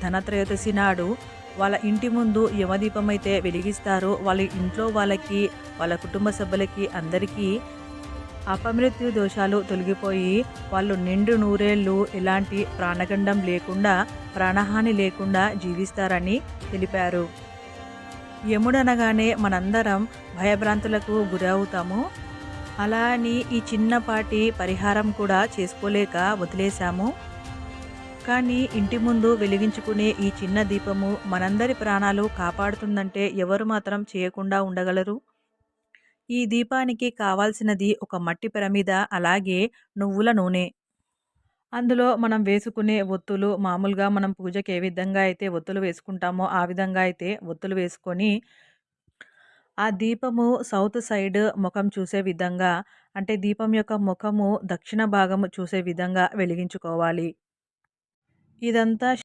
ధనత్రయోదశి నాడు వాళ్ళ ఇంటి ముందు యమదీపమైతే వెలిగిస్తారో, వాళ్ళ ఇంట్లో వాళ్ళకి, వాళ్ళ కుటుంబ సభ్యులకి అందరికీ అపమృత్యు దోషాలు తొలగిపోయి వాళ్ళు నిండు నూరేళ్ళు ఎలాంటి ప్రాణగండం లేకుండా, ప్రాణహాని లేకుండా జీవిస్తారని తెలిపారు. యముడనగానే మనందరం భయభ్రాంతులకు గురవుతాము. అలా అని ఈ చిన్నపాటి పరిహారం కూడా చేసుకోలేక వదిలేశాము. కానీ ఇంటి ముందు వెలిగించుకునే ఈ చిన్న దీపము మనందరి ప్రాణాలు కాపాడుతుందంటే ఎవరు మాత్రం చేయకుండా ఉండగలరు? ఈ దీపానికి కావాల్సినది ఒక మట్టి ప్రమిద, అలాగే నువ్వుల నూనె. అందులో మనం వేసుకునే ఒత్తులు మామూలుగా మనం పూజకి ఏ విధంగా అయితే ఒత్తులు వేసుకుంటామో ఆ విధంగా అయితే ఒత్తులు వేసుకొని, ఆ దీపము సౌత్ సైడ్ ముఖం చూసే విధంగా, అంటే దీపం యొక్క ముఖము దక్షిణ భాగము చూసే విధంగా వెలిగించుకోవాలి. ఇదంతా